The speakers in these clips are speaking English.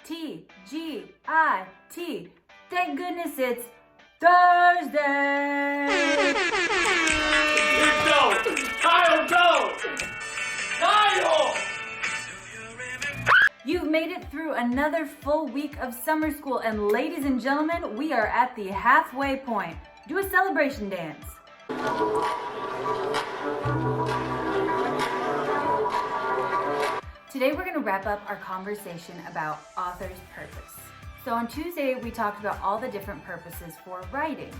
T-G-I-T. Thank goodness it's Thursday! Go! Kyle, go! Kyle! You've made it through another full week of summer school, and ladies and gentlemen, we are at the halfway point. Do a celebration dance. Today we're going to wrap up our conversation about author's purpose. So on Tuesday, we talked about all the different purposes for writing.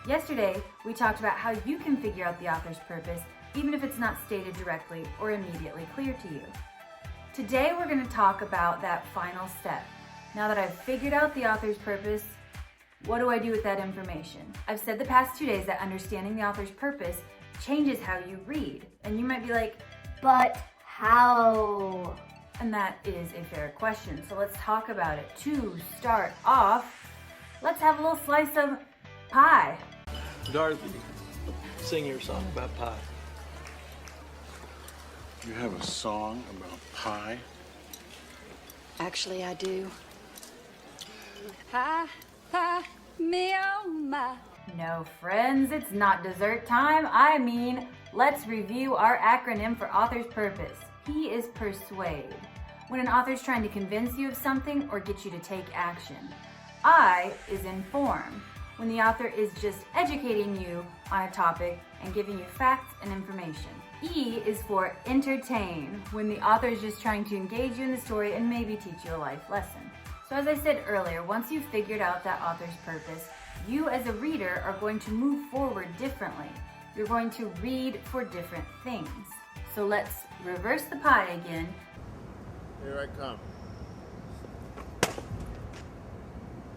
Yesterday, we talked about how you can figure out the author's purpose, even if it's not stated directly or immediately clear to you. Today, we're going to talk about that final step. Now that I've figured out the author's purpose, what do I do with that information? I've said the past 2 days that understanding the author's purpose changes how you read. And you might be like, but how? And that is a fair question. So let's talk about it. To start off, let's have a little slice of pie. Dorothy, sing your song about pie. You have a song about pie? Actually, I do. Pie, pie, me oh my. No, friends, it's not dessert time. I mean, let's review our acronym for author's purpose. P is persuade, when an author's trying to convince you of something or get you to take action. I is inform, when the author is just educating you on a topic and giving you facts and information. E is for entertain, when the author is just trying to engage you in the story and maybe teach you a life lesson. So as I said earlier, once you've figured out that author's purpose, you as a reader are going to move forward differently. You're going to read for different things. So let's reverse the pie again. Here I come.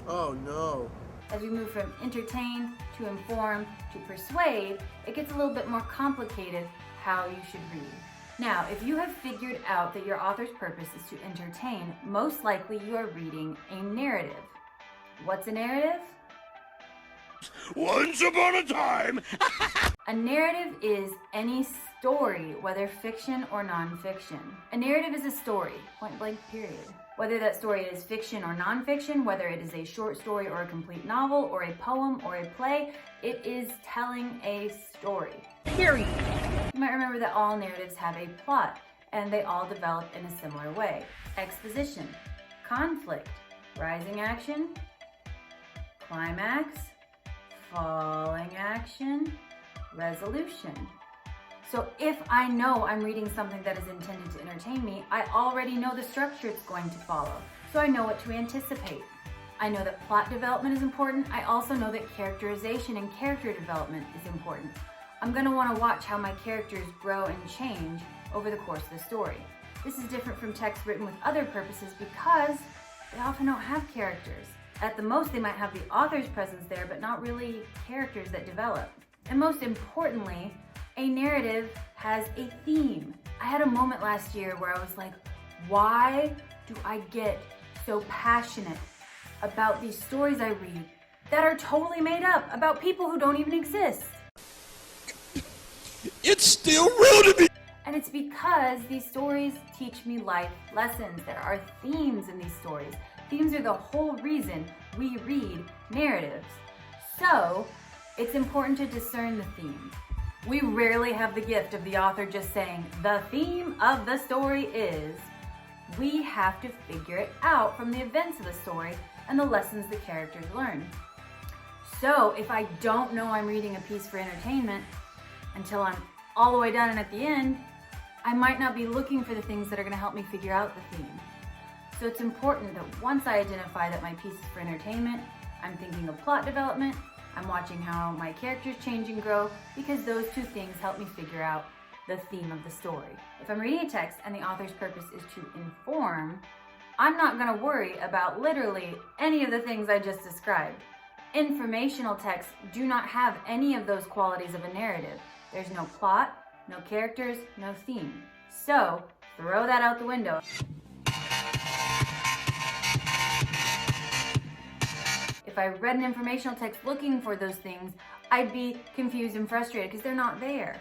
Oh no. As we move from entertain to inform to persuade, it gets a little bit more complicated how you should read. Now, if you have figured out that your author's purpose is to entertain, most likely you are reading a narrative. What's a narrative? Once upon a time! A narrative is any story, whether fiction or nonfiction. A narrative is a story, point blank period. Whether that story is fiction or nonfiction, whether it is a short story or a complete novel or a poem or a play, it is telling a story. Period. You might remember that all narratives have a plot, and they all develop in a similar way. Exposition, conflict, rising action, climax, falling action, resolution. So if I know I'm reading something that is intended to entertain me, I already know the structure it's going to follow. So I know what to anticipate. I know that plot development is important. I also know that characterization and character development is important. I'm going to want to watch how my characters grow and change over the course of the story. This is different from text written with other purposes because they often don't have characters. At the most, they might have the author's presence there, but not really characters that develop. And most importantly, a narrative has a theme. I had a moment last year where I was like, why do I get so passionate about these stories I read that are totally made up about people who don't even exist? It's still real to me! And it's because these stories teach me life lessons. There are themes in these stories. Themes are the whole reason we read narratives. So, it's important to discern the theme. We rarely have the gift of the author just saying, the theme of the story is. We have to figure it out from the events of the story and the lessons the characters learn. So, if I don't know I'm reading a piece for entertainment until I'm all the way done and at the end, I might not be looking for the things that are going to help me figure out the theme. So it's important that once I identify that my piece is for entertainment, I'm thinking of plot development, I'm watching how my characters change and grow, because those two things help me figure out the theme of the story. If I'm reading a text and the author's purpose is to inform, I'm not going to worry about literally any of the things I just described. Informational texts do not have any of those qualities of a narrative. There's no plot, no characters, no theme. So, throw that out the window. If I read an informational text looking for those things, I'd be confused and frustrated because they're not there.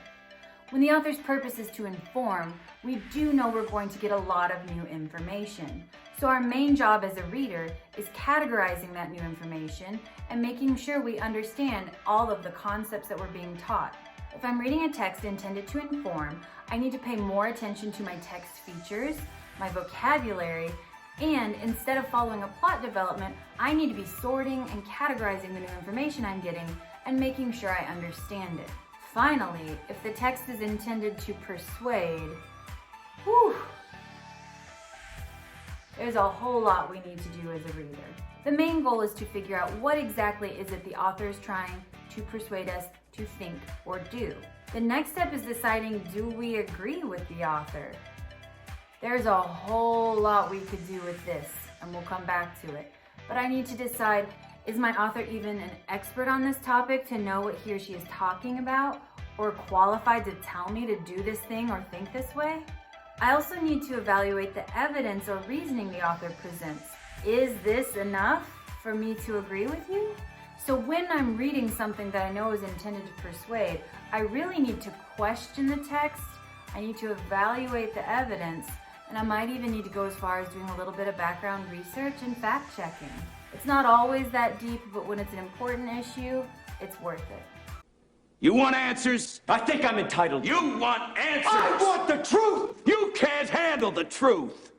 When the author's purpose is to inform, we do know we're going to get a lot of new information. So our main job as a reader is categorizing that new information and making sure we understand all of the concepts that we're being taught. If I'm reading a text intended to inform, I need to pay more attention to my text features, my vocabulary, and instead of following a plot development, I need to be sorting and categorizing the new information I'm getting and making sure I understand it. Finally, if the text is intended to persuade, there's a whole lot we need to do as a reader. The main goal is to figure out what exactly is it the author is trying to persuade us to think or do. The next step is deciding, do we agree with the author? There's a whole lot we could do with this, and we'll come back to it. But I need to decide, is my author even an expert on this topic to know what he or she is talking about, or qualified to tell me to do this thing or think this way? I also need to evaluate the evidence or reasoning the author presents. Is this enough for me to agree with you? So when I'm reading something that I know is intended to persuade, I really need to question the text, I need to evaluate the evidence, and I might even need to go as far as doing a little bit of background research and fact checking. It's not always that deep, but when it's an important issue, it's worth it. You want answers? I think I'm entitled. You want answers? I want the truth! You can't handle the truth!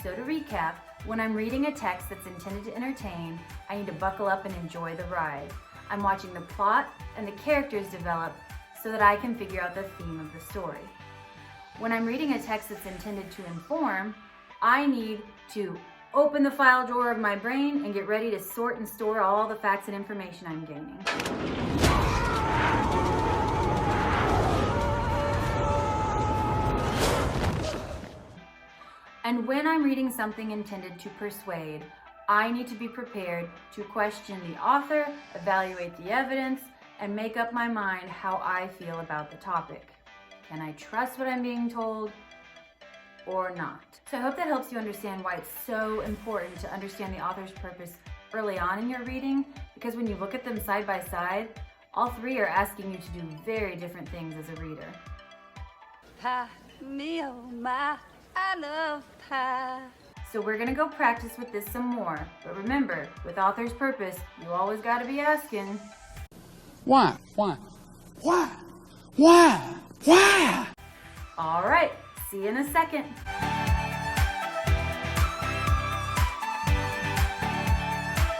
So to recap, when I'm reading a text that's intended to entertain, I need to buckle up and enjoy the ride. I'm watching the plot and the characters develop so that I can figure out the theme of the story. When I'm reading a text that's intended to inform, I need to open the file drawer of my brain and get ready to sort and store all the facts and information I'm gaining. And when I'm reading something intended to persuade, I need to be prepared to question the author, evaluate the evidence, and make up my mind how I feel about the topic. Can I trust what I'm being told or not? So I hope that helps you understand why it's so important to understand the author's purpose early on in your reading, because when you look at them side by side, all three are asking you to do very different things as a reader. Pie, me oh my, I love pie. So we're gonna go practice with this some more, but remember, with author's purpose, you always gotta be asking, Why? Why? Why? Why? Why? all right, see you in a second.